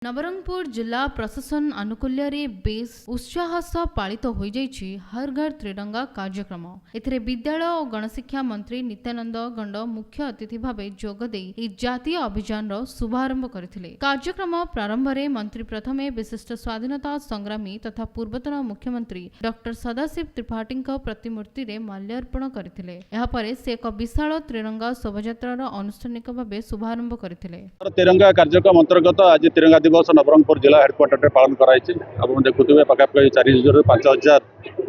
नवरंगपुर जिला प्रशासन आनुकूल्य बेस उत्साह सह पालित हो जाइछि हर घर त्रिरंगा कार्यक्रम। एथिरे विद्यालय और गणशिक्षा मंत्री नित्यानंद गंड मुख्य अतिथि भाव जोगदे जातीय अभियान शुभारंभ करथिले। कार्यक्रम प्रारंभ में मंत्री प्रथमे विशिष्ट स्वाधीनता संग्रामी तथा पूर्वतन मुख्यमंत्री डॉक्टर सदाशिव त्रिपाठी प्रतिमूर्ति रे माल्यार्पण करथिले। एहा परे से एक विशाल त्रिरंगा शोभायात्रा आनुष्ठानिक भाव शुभारंभ करथिले। तिरंगा कार्यक्रम अंतर्गत आज तिरंगा दिवस नवरंगपुर जिला हेडक्वार्टर पालन कराई। आप देखुए पाखापाखि 4,000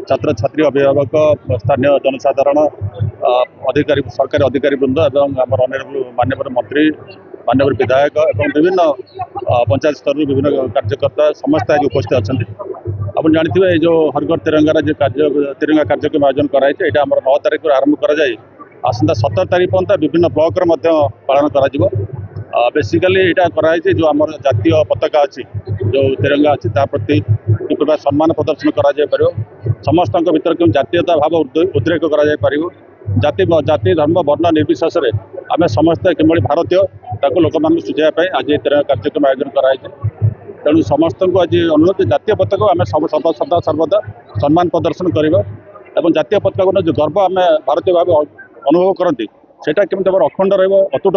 छात्र छात्री अभिभावक स्थानीय जनसाधारण अधिकारी सरकारी अधिकारी वृंद और माननीय मंत्री माननीय विधायक और विभिन्न पंचायत स्तर विभिन्न कार्यकर्ता समस्त आज उपस्थित अच्छा। आप जानते जो हर घर तिरंगार जो तिरंगा कार्यक्रम आयोजन कराई 9 तारीख आरंभ कर आसंता 17 तारीख पर्यंत विभिन्न ब्लॉक पालन कर बेसिकली यहाँ कराई जो आम जातीय पताका अच्छी जो तिरंगा अच्छी प्रति कि प्रकार सम्मान प्रदर्शन कर समस्त भर क्यों जातीयता भाव उद्रेक कर जाति जाति धर्म वर्ण निर्विशेष आम समस्त किभली भारतीय लोक मान सुझाई आज तिरंगा कार्यक्रम आयोजन कराई। तेणु समस्त को आज अनुरोध जातीय पताका आम सदा सर्वदा सम्मान प्रदर्शन करवा और जातीय पताका जो गर्व आम भारतीय भाव अनुभव करती सेटा केमती अखंड अतुट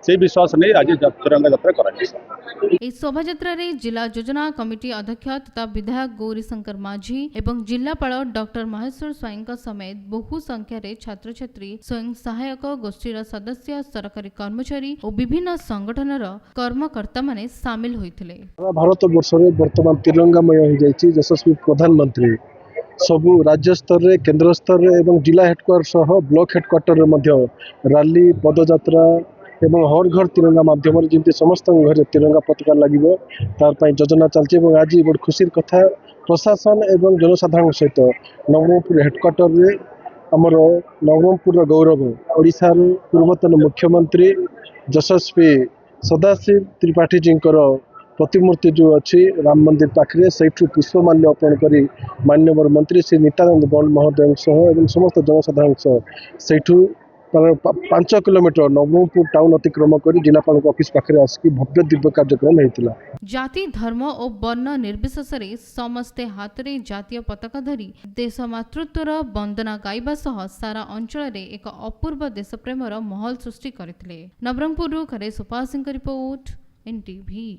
से विश्वास नहीं आज तिरंगा यात्रा कराई। शोभा यात्रा जिला योजना कमिटी अध्यक्ष तथा विधायक गौरीशंकर माझी एवं जिलापाल डॉक्टर महेश्वर स्वाई समेत बहु संख्यार छात्र छात्री स्वयं सहायक गोष्ठीर सदस्य सरकारी कर्मचारी और विभिन्न संगठनर कर्मकर्ता माने सामिल होइथिले। भारत वर्ष में वर्तमान तिरंगामय हो जाइछि। यशस्वी प्रधानमंत्री सबू राज्य स्तर रे केंद्र स्तर रे एवं जिला हेडक्वार्टर सह ब्लॉक हेडक्वार्टर रे मध्य रैली पदयात्रा एवं हर घर तिरंगा माध्यम जमी समस्त घर तिरंगा पताका लगे तार योजना चलती। आज बड़ खुशी कथा प्रशासन एवं जनसाधारण सहित नवरंगपुर हेडक्वार्टर रे आमर नवरंगपुर गौरव ओडिशा पूर्वतन मुख्यमंत्री यशस्वी सदाशिव त्रिपाठी जी प्रतिमूर्ति जो अच्छी राम मंदिर पाखे से पुष्पमाल्य अर्पण कर माननीय मंत्री श्री नित्यानंद गंड महोदय एवं समस्त जनसाधारण से 5 किलोमीटर नवरंगपुर टाउन अतिक्रम कर जिलापाल ऑफिस पाखे आसिक भव्य दिव्य कार्यक्रम होता। जाति धर्म और वर्ण निर्विशेष समस्ते हाथ में जातीय पताका धरी देश मातृत्वर वंदना गाइबा सह सारा अंचल एक अपूर्व देशप्रेमर माहौल सृष्टि करथिले। नवरंगपुर खरे सुपाल सिंह रिपोर्ट NTV।